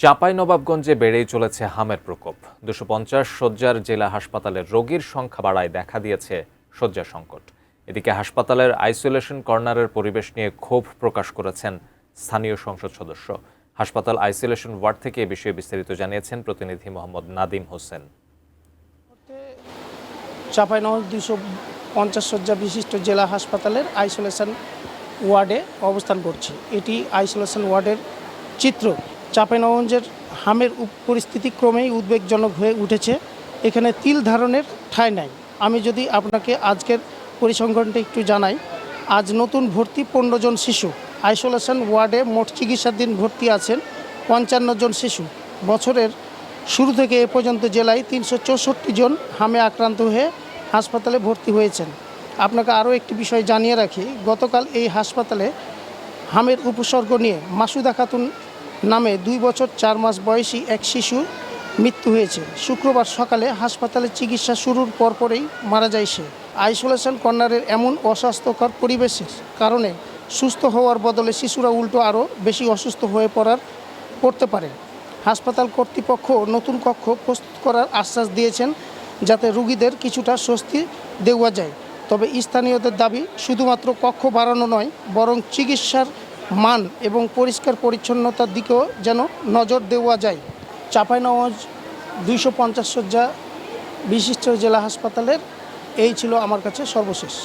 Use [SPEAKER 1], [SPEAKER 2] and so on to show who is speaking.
[SPEAKER 1] চাঁপাইনবাবগঞ্জে বেড়েই চলেছে হামের প্রকোপ। ২৫০ শয্যার জেলা হাসপাতালের রোগীর সংখ্যা বাড়ায় দেখা দিয়েছে শয্যা সংকট। এদিকে হাসপাতালের আইসোলেশন কর্নারের পরিবেশ নিয়ে ক্ষোভ প্রকাশ করেছেন স্থানীয় সংসদ সদস্য। হাসপাতাল আইসোলেশন ওয়ার্ড থেকে এ বিষয়ে বিস্তারিত জানিয়েছেন প্রতিনিধি মোহাম্মদ নাদিম হোসেন।
[SPEAKER 2] চাঁপাইনবাবগঞ্জ ২৫০ শয্যা বিশিষ্ট জেলা হাসপাতালের আইসোলেশন ওয়ার্ডে অবস্থান করছি। এটি আইসোলেশন ওয়ার্ডের চিত্র। চাঁপাইনবাবগঞ্জের হামের পরিস্থিতি ক্রমেই উদ্বেগজনক হয়ে উঠেছে। এখানে তিল ধারণের ঠাঁই নাই। আমি যদি আপনাকে আজকের পরিসংখ্যানটা একটু জানাই, আজ নতুন ভর্তি ১৫ জন শিশু। আইসোলেশন ওয়ার্ডে মোট চিকিৎসাধীন ভর্তি আছেন ৫৫ জন শিশু। বছরের শুরু থেকে এ পর্যন্ত জেলায় ৩৬৪ জন হামে আক্রান্ত হয়ে হাসপাতালে ভর্তি হয়েছেন। আপনাকে আরও একটি বিষয় জানিয়ে রাখি, গতকাল এই হাসপাতালে হামের উপসর্গ নিয়ে মাসুদা খাতুন নামে ২ বছর ৪ মাস বয়সী এক শিশুর মৃত্যু হয়েছে। শুক্রবার সকালে হাসপাতালে চিকিৎসা শুরুর পরপরই মারা যায় সে। আইসোলেশন কর্নারের এমন অস্বাস্থ্যকর পরিবেশের কারণে সুস্থ হওয়ার বদলে শিশুরা উল্টো আরও বেশি অসুস্থ হয়ে পড়তে পারে। হাসপাতাল কর্তৃপক্ষ নতুন কক্ষ প্রস্তুত করার আশ্বাস দিয়েছেন, যাতে রোগীদের কিছুটা স্বস্তি দেওয়া যায়। তবে স্থানীয়দের দাবি, শুধুমাত্র কক্ষ বাড়ানো নয়, বরং চিকিৎসার মান এবং পরিষ্কার পরিচ্ছন্নতার দিকেও যেন নজর দেওয়া যায়। চাঁপাইনবাবগঞ্জ ২৫০ শয্যা বিশিষ্ট জেলা হাসপাতালের এই ছিল আমার কাছে সর্বশেষ।